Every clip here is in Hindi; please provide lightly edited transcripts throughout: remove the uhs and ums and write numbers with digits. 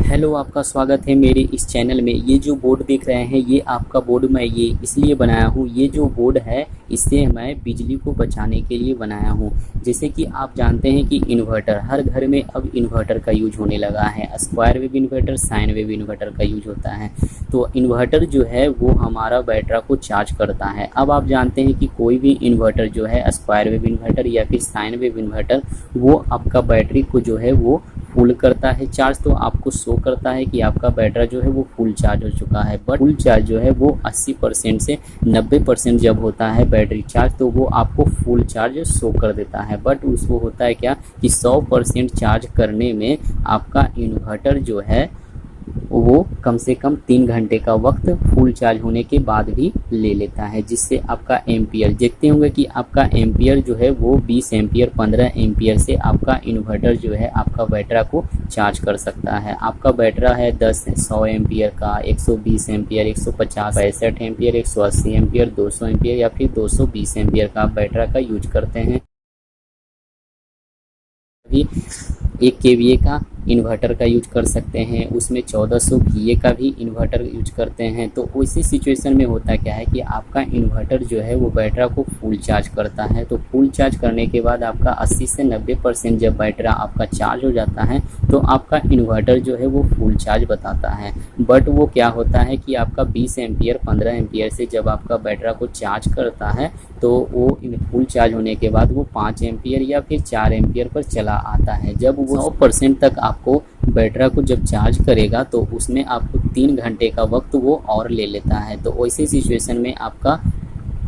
हेलो, आपका स्वागत है मेरे इस चैनल में। ये जो बोर्ड देख रहे हैं, ये आपका बोर्ड मैं ये इसलिए बनाया हूँ। ये जो बोर्ड है, इससे मैं बिजली को बचाने के लिए बनाया हूँ। जैसे कि आप जानते हैं कि इन्वर्टर हर घर में अब इन्वर्टर का यूज होने लगा है। Square wave inverter, sine wave inverter का यूज होता है। तो इन्वर्टर जो है वो हमारा बैटरा को चार्ज करता है। अब आप जानते हैं कि कोई भी इन्वर्टर जो है, स्क्वायर वेव इन्वर्टर या फिर साइन वेव इन्वर्टर, वो आपका बैटरी को जो है वो फुल करता है चार्ज। तो आपको शो करता है कि आपका बैटरी जो है वो फुल चार्ज हो चुका है। बट फुल चार्ज जो है वो 80% से 90% जब होता है बैटरी चार्ज, तो वो आपको फुल चार्ज शो कर देता है। बट उसको होता है क्या कि 100% चार्ज करने में आपका इन्वर्टर जो है वो कम से कम 3 घंटे का वक्त फुल चार्ज होने के बाद भी ले लेता है। जिससे आपका एम्पियर देखते होंगे कि आपका एम्पियर जो है वो 20 एम्पियर 15 एम्पियर से आपका इन्वर्टर जो है आपका बैटरा को चार्ज कर सकता है। आपका बैटरा है 10 100 एम्पियर का, 120 एम्पियर, 150, 65 एम्पियर, 180 एम्पियर, 200 एम्पियर या फिर 220 एम्पियर का बैटरा का यूज करते हैं। अभी 1 केवीए का इन्वर्टर का यूज कर सकते हैं, उसमें 1400 वीए का भी इन्वर्टर यूज करते हैं। तो उसी सिचुएशन में होता क्या है कि आपका इन्वर्टर जो है वो बैटरा को फुल चार्ज करता है। तो फुल चार्ज करने के बाद आपका 80 से 90% जब बैटरा आपका चार्ज हो जाता है तो आपका इन्वर्टर जो है वो फुल चार्ज बताता है। बट वो क्या होता है कि आपका 20 एम्पियर 15 एम्पियर से जब आपका बैटरा को चार्ज करता है तो वो फुल चार्ज होने के बाद वो 5 एम्पियर या फिर 4 एम्पियर पर चला आता है। जब वो 100% तक आपको बैटरा को जब चार्ज करेगा तो उसमें आपको 3 घंटे का वक्त वो और ले लेता है। तो वैसे सिचुएशन में आपका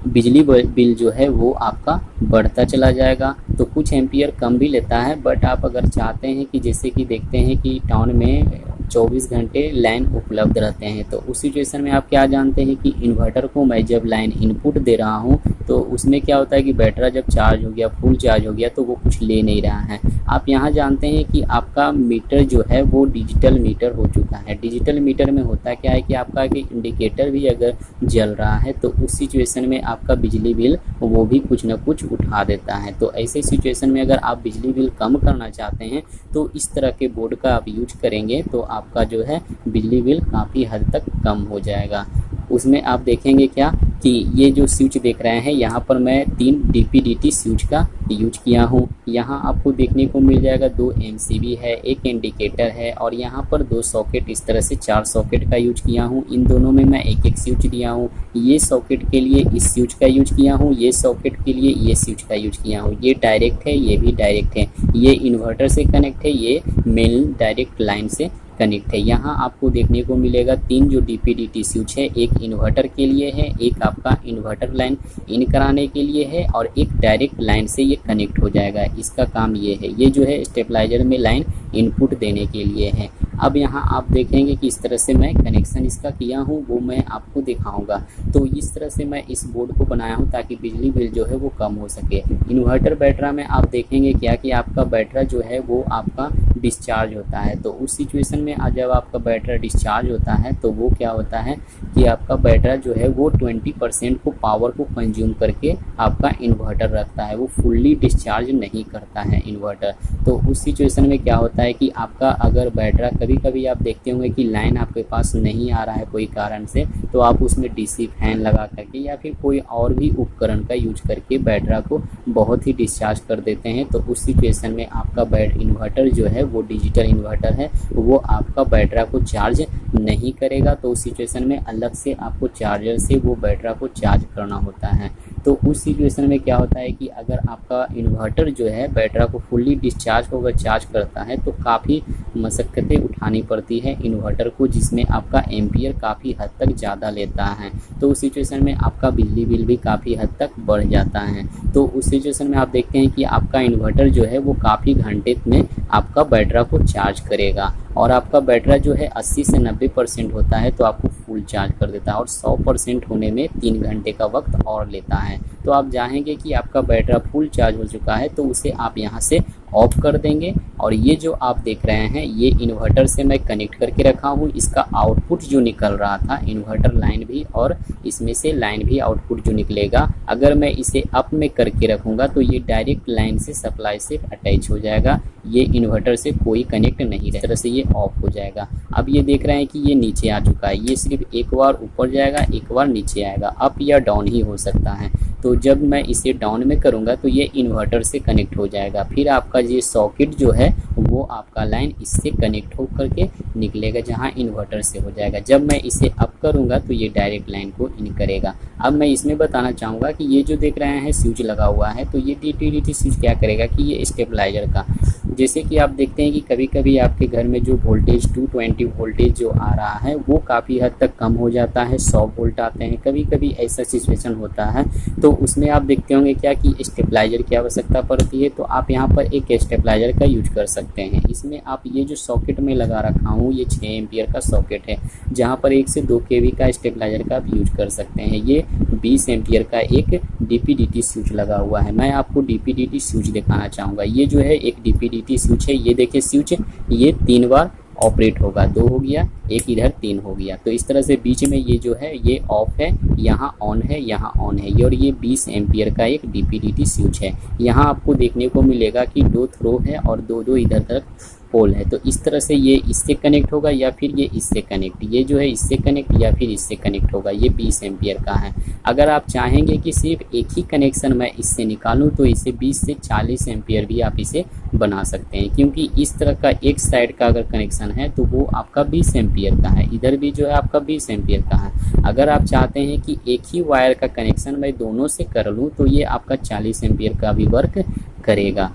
बिजली बिल जो है वो आपका बढ़ता चला जाएगा। तो कुछ एम्पियर कम भी लेता है। बट आप अगर चाहते हैं कि जैसे कि देखते हैं कि टाउन में 24 घंटे लाइन उपलब्ध रहते हैं, तो उस सिचुएशन में आप क्या जानते हैं कि इन्वर्टर को मैं जब लाइन इनपुट दे रहा हूं तो उसमें क्या होता है कि बैटरा जब चार्ज हो गया, फुल चार्ज हो गया, तो वो कुछ ले नहीं रहा है। आप यहाँ जानते हैं कि आपका मीटर जो है वो डिजिटल मीटर हो चुका है। डिजिटल मीटर में होता क्या है कि आपका इंडिकेटर भी अगर जल रहा है तो उस सिचुएशन में आपका बिजली बिल वो भी कुछ ना कुछ उठा देता है। तो ऐसे सिचुएशन में अगर आप बिजली बिल कम करना चाहते हैं तो इस तरह के बोर्ड का आप यूज करेंगे तो आपका जो है बिजली बिल काफ़ी हद तक कम हो जाएगा। उसमें आप देखेंगे क्या कि ये जो स्विच देख रहे हैं, यहाँ पर मैं 3 डीपीडीटी स्विच का यूज किया हूँ। यहाँ आपको देखने को मिल जाएगा 2 एमसीबी है, 1 इंडिकेटर है और यहाँ पर 2 सॉकेट, इस तरह से 4 सॉकेट का यूज किया हूँ। इन दोनों में मैं एक एक स्विच दिया हूँ। ये सॉकेट के लिए इस स्विच का यूज किया हूँ, ये सॉकेट के लिए ये स्विच का यूज किया हूँ। ये डायरेक्ट है, ये भी डायरेक्ट है। ये इन्वर्टर से कनेक्ट है, ये मेन डायरेक्ट लाइन से कनेक्ट है। यहाँ आपको देखने को मिलेगा 3 जो डीपीडीटी स्विच है, एक इन्वर्टर के लिए है, एक आपका इन्वर्टर लाइन इन कराने के लिए है और एक डायरेक्ट लाइन से ये कनेक्ट हो जाएगा। इसका काम ये है। ये जो है स्टेबलाइजर में लाइन इनपुट देने के लिए है। अब यहाँ आप देखेंगे कि इस तरह से मैं कनेक्शन इसका किया हूँ, वो मैं आपको दिखाऊंगा। तो इस तरह से मैं इस बोर्ड को बनाया हूँ ताकि बिजली बिल जो है वो कम हो सके। इन्वर्टर बैटरा में आप देखेंगे क्या कि आपका बैटरा जो है वो आपका डिस्चार्ज होता है। तो उस सिचुएशन में जब आपका बैटरा डिस्चार्ज होता है तो वो क्या होता है कि आपका बैटरा जो है वो 20% को पावर को कंज्यूम करके आपका इन्वर्टर रखता है। वो फुल्ली डिस्चार्ज नहीं करता है इन्वर्टर। तो उस सिचुएशन में क्या होता है कि आपका अगर बैटरा, कभी कभी आप देखते होंगे कि लाइन आपके पास नहीं आ रहा है कोई कारण से, तो आप उसमें डीसी फैन लगा करके या फिर कोई और भी उपकरण का यूज करके बैटरा को बहुत ही डिस्चार्ज कर देते हैं। तो उस सिचुएशन में आपका इन्वर्टर जो है वो डिजिटल इन्वर्टर है, वो आपका बैटरा को चार्ज नहीं करेगा। तो उस सिचुएशन में अलग से आपको चार्जर से वो बैटरा को चार्ज करना होता है। तो उस सिचुएशन में क्या होता है कि अगर आपका इन्वर्टर जो है बैटरा को फुल्ली डिस्चार्ज होकर चार्ज करता है तो काफ़ी मशक्क़तें उठानी पड़ती है इन्वर्टर को, जिसमें आपका एम्पियर काफ़ी हद तक ज़्यादा लेता है। तो उस सिचुएशन में आपका बिजली बिल भी काफ़ी हद तक बढ़ जाता है। तो उस सिचुएशन में आप देखते हैं कि आपका इन्वर्टर जो है वो काफ़ी घंटे में आपका बैटरा को चार्ज करेगा और आपका बैटरा जो है 80 से 90% होता है तो आपको फुल चार्ज कर देता है और 100% होने में 3 घंटे का वक्त और लेता है। तो आप चाहेंगे कि आपका बैटरा फुल चार्ज हो चुका है तो उसे आप यहाँ से ऑफ कर देंगे। और ये जो आप देख रहे हैं ये इन्वर्टर से मैं कनेक्ट करके रखा हूँ। इसका आउटपुट जो निकल रहा था इन्वर्टर लाइन भी और इसमें से लाइन भी आउटपुट जो निकलेगा, अगर मैं इसे अप में करके रखूँगा तो ये डायरेक्ट लाइन से सप्लाई से अटैच हो जाएगा, ये इन्वर्टर से कोई कनेक्ट नहीं रहेगा। इस तरह से ये ऑफ हो जाएगा। अब ये देख रहे हैं कि ये नीचे आ चुका है, ये सिर्फ एक बार ऊपर जाएगा एक बार नीचे आएगा, अप या डाउन ही हो सकता है। तो जब मैं इसे डाउन में करूँगा तो ये इन्वर्टर से कनेक्ट हो जाएगा। फिर आपका ये सॉकेट जो है वो आपका लाइन इससे कनेक्ट हो करके निकलेगा जहाँ इन्वर्टर से हो जाएगा। जब मैं इसे अप करूँगा तो ये डायरेक्ट लाइन को इन करेगा। अब मैं इसमें बताना चाहूँगा कि ये जो देख रहे हैं स्विच लगा हुआ है, तो ये DTDT स्विच क्या करेगा कि ये स्टेबलाइजर का, जैसे कि आप देखते हैं कि कभी कभी आपके घर में जो वोल्टेज 220 वोल्टेज जो आ रहा है वो काफ़ी हद तक कम हो जाता है, 100 वोल्ट आते हैं, कभी कभी ऐसा सिचुएशन होता है। तो उसमें आप देखते होंगे क्या कि स्टेबलाइजर की आवश्यकता पड़ती है। तो आप यहाँ पर एक स्टेबलाइजर का यूज कर सकते हैं। इसमें आप ये जो सॉकेट में लगा रखा हूँ ये 6 एम्पियर का सॉकेट है, जहाँ पर 1 से 2 kV का स्टेबलाइजर का आप यूज कर सकते हैं। ये 20 एम्पियर का एक DPDT स्विच लगा हुआ है। मैं आपको DPDT स्विच दिखाना चाहूँगा। ये जो है एक DPDT स्विच है, ये देखिए स्विच ये 3 बार ऑपरेट होगा, 2 हो गया, एक इधर 3 हो गया। तो इस तरह से बीच में ये जो है ये ऑफ है, यहाँ ऑन है, यहाँ ऑन है, ये और ये 20 एम्पियर का एक DPDT स्विच है। यहाँ आपको देखने को मिलेगा कि 2 थ्रो है और 2 इधर तक पोल है। तो इस तरह से ये इससे कनेक्ट होगा या फिर ये इससे कनेक्ट, ये जो है इससे कनेक्ट या फिर इससे कनेक्ट होगा। ये 20 एम्पियर का है। अगर आप चाहेंगे कि सिर्फ एक ही कनेक्शन मैं इससे निकालूं तो इसे 20 से 40 एम्पियर भी आप इसे बना सकते हैं, क्योंकि इस तरह का एक साइड का अगर कनेक्शन है तो वो आपका 20 एम्पियर का है, इधर भी जो है आपका 20 एम्पियर का है। अगर आप चाहते हैं कि एक ही वायर का कनेक्शन मैं दोनों से कर लूँ तो ये आपका 40 एम्पियर का भी वर्क करेगा।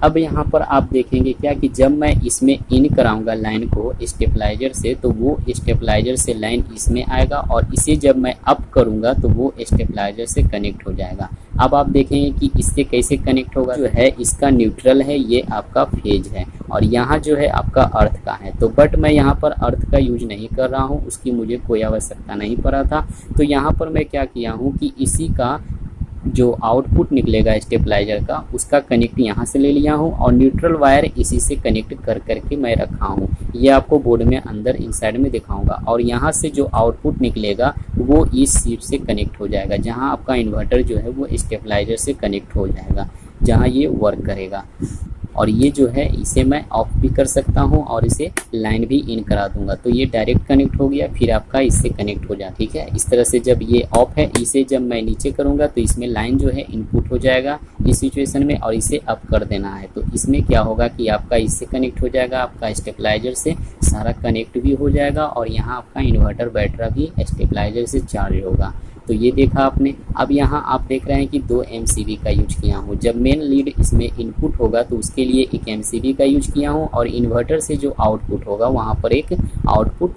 अब यहाँ पर आप देखेंगे क्या कि जब मैं इसमें इन कराऊंगा लाइन को स्टेबलाइजर से तो वो स्टेबलाइजर से लाइन इसमें आएगा, और इसे जब मैं अप करूँगा तो वो स्टेबलाइजर से कनेक्ट हो जाएगा। अब आप देखेंगे कि इससे कैसे कनेक्ट होगा। जो है इसका न्यूट्रल है, ये आपका फेज है, और यहाँ जो है आपका अर्थ का है। तो बट मैं यहाँ पर अर्थ का यूज नहीं कर रहा हूँ, उसकी मुझे कोई आवश्यकता नहीं पड़ा था। तो यहाँ पर मैं क्या किया हूँ कि इसी का जो आउटपुट निकलेगा स्टेबलाइजर का उसका कनेक्ट यहाँ से ले लिया हूँ, और न्यूट्रल वायर इसी से कनेक्ट कर करके मैं रखा हूँ। ये आपको बोर्ड में अंदर इनसाइड में दिखाऊंगा। और यहाँ से जो आउटपुट निकलेगा वो इस स्विच से कनेक्ट हो जाएगा, जहाँ आपका इन्वर्टर जो है वो स्टेबलाइजर से कनेक्ट हो जाएगा, जहाँ ये वर्क करेगा। और ये जो है इसे मैं ऑफ भी कर सकता हूँ और इसे लाइन भी इन करा दूंगा, तो ये डायरेक्ट कनेक्ट हो गया, फिर आपका इससे कनेक्ट हो जाए। ठीक है, इस तरह से जब ये ऑफ है इसे जब मैं नीचे करूँगा तो इसमें लाइन जो है इनपुट हो जाएगा इस सिचुएशन में, और इसे अप कर देना है। तो इसमें क्या होगा कि आपका इससे कनेक्ट हो जाएगा, आपका स्टेबलाइजर से सारा कनेक्ट भी हो जाएगा, और यहाँ आपका इन्वर्टर बैटरी भी स्टेबलाइजर से चार्ज होगा। तो ये देखा आपने। अब यहाँ आप देख रहे हैं कि 2 MCB का यूज किया हूँ। जब मेन लीड इसमें इनपुट होगा तो उसके लिए एक MCB का यूज किया हूँ, और इन्वर्टर से जो आउटपुट होगा वहाँ पर एक आउटपुट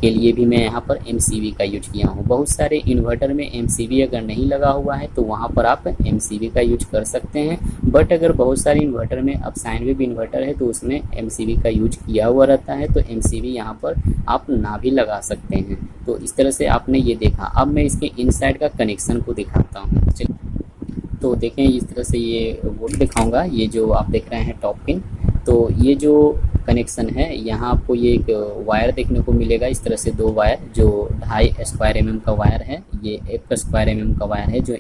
के लिए भी मैं यहाँ पर MCB का यूज किया हूँ। बहुत सारे इन्वर्टर में MCB अगर नहीं लगा हुआ है तो वहाँ पर आप MCB का यूज कर सकते हैं, बट अगर बहुत सारे इन्वर्टर में अब साइन वेव इन्वर्टर है तो उसमें MCB का यूज किया हुआ रहता है, तो MCB यहाँ पर आप ना भी लगा सकते हैं। तो इस तरह से आपने ये देखा। अब मैं इसके इनसाइड का कनेक्शन को दिखाता हूँ। चलिए, तो देखें इस तरह से ये बोर्ड दिखाऊंगा। ये जो आप देख रहे हैं टॉप पिन, तो ये जो कनेक्शन है यहाँ आपको ये एक वायर देखने को मिलेगा। इस तरह से 2 वायर जो 2.5 स्क्वायर mm का वायर है, ये 1 स्क्वायर mm का वायर है, जो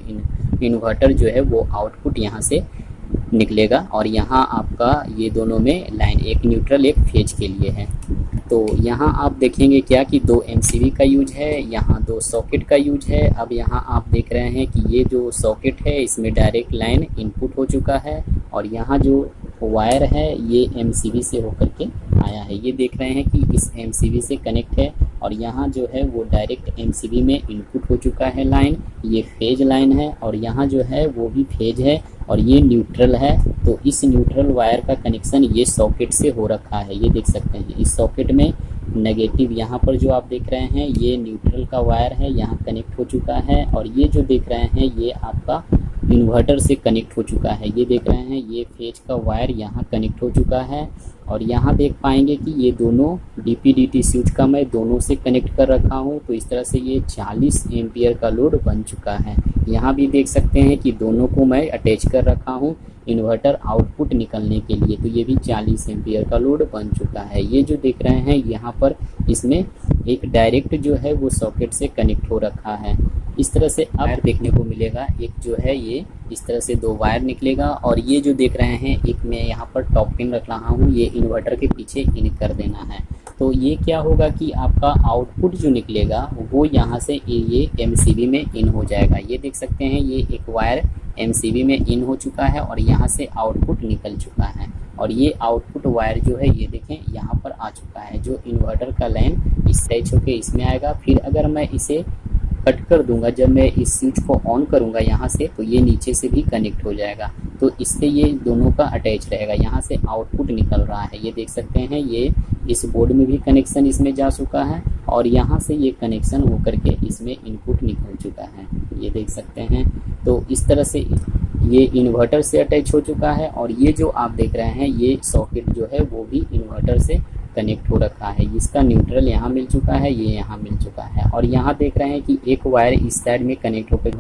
इन्वर्टर जो है वो आउटपुट यहाँ से निकलेगा, और यहाँ आपका ये दोनों में लाइन एक न्यूट्रल एक फेज के लिए है। तो यहाँ आप देखेंगे क्या कि 2 MCB का यूज है, यहाँ 2 सॉकेट का यूज है। अब यहाँ आप देख रहे हैं कि ये जो सॉकेट है इसमें डायरेक्ट लाइन इनपुट हो चुका है, और यहाँ जो वायर है ये MCB से होकर के आया है। ये देख रहे हैं कि इस MCB से कनेक्ट है, और यहाँ जो है वो डायरेक्ट MCB में इनपुट हो चुका है लाइन, ये फेज लाइन है, और यहाँ जो है वो भी फेज है, और ये न्यूट्रल है। तो इस न्यूट्रल वायर का कनेक्शन ये सॉकेट से हो रखा है। ये देख सकते हैं इस सॉकेट में नेगेटिव, यहाँ पर जो आप देख रहे हैं ये न्यूट्रल का वायर है, यहाँ कनेक्ट हो चुका है, और ये जो देख रहे हैं ये आपका इन्वर्टर से कनेक्ट हो चुका है। ये देख रहे हैं ये फेज का वायर यहाँ कनेक्ट हो चुका है, और यहाँ देख पाएंगे कि ये दोनों DPDT स्विच का मैं दोनों से कनेक्ट कर रखा हूँ। तो इस तरह से ये 40 एम्पियर का लोड बन चुका है। यहाँ भी देख सकते हैं कि दोनों को मैं अटैच कर रखा हूँ इन्वर्टर आउटपुट निकलने के लिए। तो ये भी 40 एम्पियर का लोड बन चुका है। ये जो देख रहे हैं यहाँ पर इसमें एक डायरेक्ट जो है वो सॉकेट से कनेक्ट हो रखा है। इस तरह से अब देखने को मिलेगा, एक जो है ये इस तरह से 2 वायर निकलेगा, और ये जो देख रहे हैं एक मैं यहाँ पर टॉप पिन रख रहा हूँ, ये इन्वर्टर के पीछे इन कर देना है। तो ये क्या होगा कि आपका आउटपुट जो निकलेगा वो यहाँ से ये MCB में इन हो जाएगा। ये देख सकते हैं ये एक वायर MCB में इन हो चुका है और यहाँ से आउटपुट निकल चुका है, और ये आउटपुट वायर जो है ये देखें यहाँ पर आ चुका है, जो इन्वर्टर का लाइन इस टच होके इसमें आएगा। फिर अगर मैं इसे कट कर दूंगा, जब मैं इस स्विच को ऑन करूंगा यहाँ से, तो ये नीचे से भी कनेक्ट हो जाएगा। तो इससे ये दोनों का अटैच रहेगा। यहाँ से आउटपुट निकल रहा है, ये देख सकते हैं, ये इस बोर्ड में भी कनेक्शन इसमें जा चुका है, और यहाँ से ये कनेक्शन होकर के इसमें इनपुट निकल चुका है, ये देख सकते हैं। तो इस तरह से ये इन्वर्टर से अटैच हो चुका है, और ये जो आप देख रहे हैं ये सॉकेट जो है वो भी इन्वर्टर से कनेक्ट हो रखा है। इसका न्यूट्रल यहाँ मिल चुका है, ये यहाँ मिल चुका है, और यहाँ देख रहे हैं कि एक वायर इस साइड में कनेक्ट होकर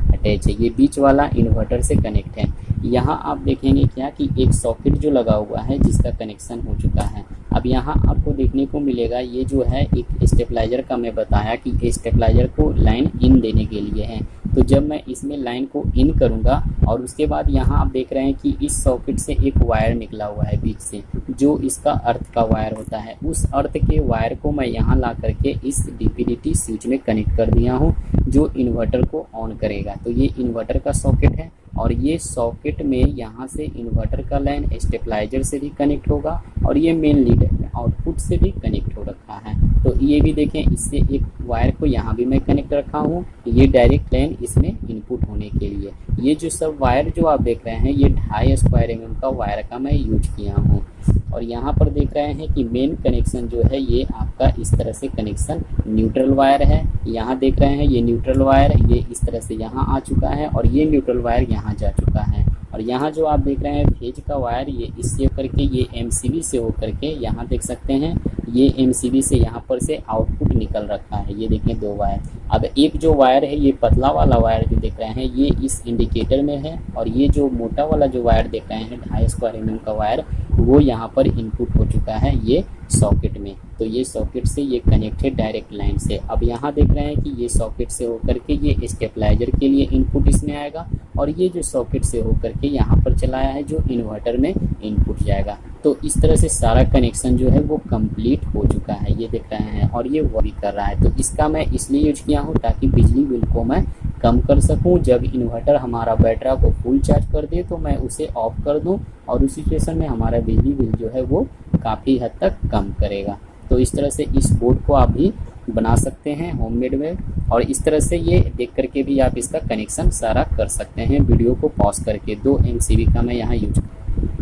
अटैच है, ये बीच वाला इन्वर्टर से कनेक्ट है। यहाँ आप देखेंगे क्या कि एक सॉकेट जो लगा हुआ है जिसका कनेक्शन हो चुका है। अब यहाँ आपको देखने को मिलेगा ये जो है एक स्टेबलाइजर का मैं बताया कि स्टेबलाइजर को लाइन इन देने के लिए है। तो जब मैं इसमें लाइन को इन करूँगा और उसके बाद यहाँ आप देख रहे हैं कि इस सॉकेट से एक वायर निकला हुआ है बीच से, जो इसका अर्थ का वायर होता है, उस अर्थ के वायर को मैं यहाँ ला करके इस DPDT स्विच में कनेक्ट कर दिया हूँ, जो इन्वर्टर को ऑन करेगा। तो ये इन्वर्टर का सॉकेट है, और ये सॉकेट में यहाँ से इन्वर्टर का लाइन स्टेबलाइजर से भी कनेक्ट होगा, और ये मेन लीड आउटपुट से भी कनेक्ट हो रखा है। तो ये भी देखें, इससे एक वायर को यहाँ भी मैं कनेक्ट रखा हूँ, ये डायरेक्ट लाइन इसमें इनपुट होने के लिए। ये जो सब वायर जो आप देख रहे हैं ये 2.5 स्क्वायर mm का वायर का मैं यूज किया हूँ। और यहाँ पर देख रहे हैं कि मेन कनेक्शन जो है ये आपका इस तरह से कनेक्शन न्यूट्रल वायर है। यहाँ देख रहे हैं ये न्यूट्रल वायर ये इस तरह से यहाँ आ चुका है, और ये न्यूट्रल वायर यहाँ जा चुका है। और यहाँ जो आप देख रहे हैं फेज का वायर ये इससे होकर के ये MCB से होकर के यहाँ देख सकते हैं, ये MCB से यहाँ पर से आउटपुट निकल रखा है। ये देखें 2 वायर। अब एक जो वायर है ये पतला वाला वायर जो देख रहे हैं ये इस इंडिकेटर में है, और ये जो मोटा वाला जो वायर देख रहे हैं 2.5 स्क्वायर mm का वायर, वो यहाँ पर इनपुट हो चुका है ये सॉकेट में। तो ये सॉकेट से ये कनेक्ट है डायरेक्ट लाइन से। अब यहाँ देख रहे हैं कि ये सॉकेट से होकर के ये स्टेबलाइजर के लिए इनपुट इसमें आएगा, और ये जो सॉकेट से होकर के यहाँ पर चलाया है जो इन्वर्टर में इनपुट जाएगा। तो इस तरह से सारा कनेक्शन जो है वो कंप्लीट हो चुका है, ये देख रहे हैं, और ये वो भी कर रहा है। तो इसका मैं इसलिए यूज किया हूँ ताकि बिजली बिल को मैं कम कर सकूं। जब इन्वर्टर हमारा बैटरी को फुल चार्ज कर दे तो मैं उसे ऑफ कर दूं, और उस सिचुएशन में हमारा बिजली बिल जो है वो काफ़ी हद तक कम करेगा। तो इस तरह से इस बोर्ड को आप भी बना सकते हैं होममेड में, और इस तरह से ये देख करके भी आप इसका कनेक्शन सारा कर सकते हैं वीडियो को पॉज करके। 2 MCB का मैं यहाँ यूज।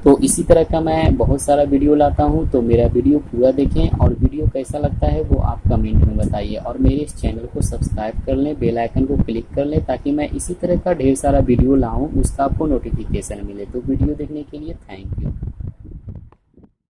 तो इसी तरह का मैं बहुत सारा वीडियो लाता हूँ, तो मेरा वीडियो पूरा देखें, और वीडियो कैसा लगता है वो आप कमेंट में बताइए, और मेरे इस चैनल को सब्सक्राइब कर लें, बेल आइकन को क्लिक कर लें, ताकि मैं इसी तरह का ढेर सारा वीडियो लाऊं उसका आपको नोटिफिकेशन मिले। तो वीडियो देखने के लिए थैंक यू।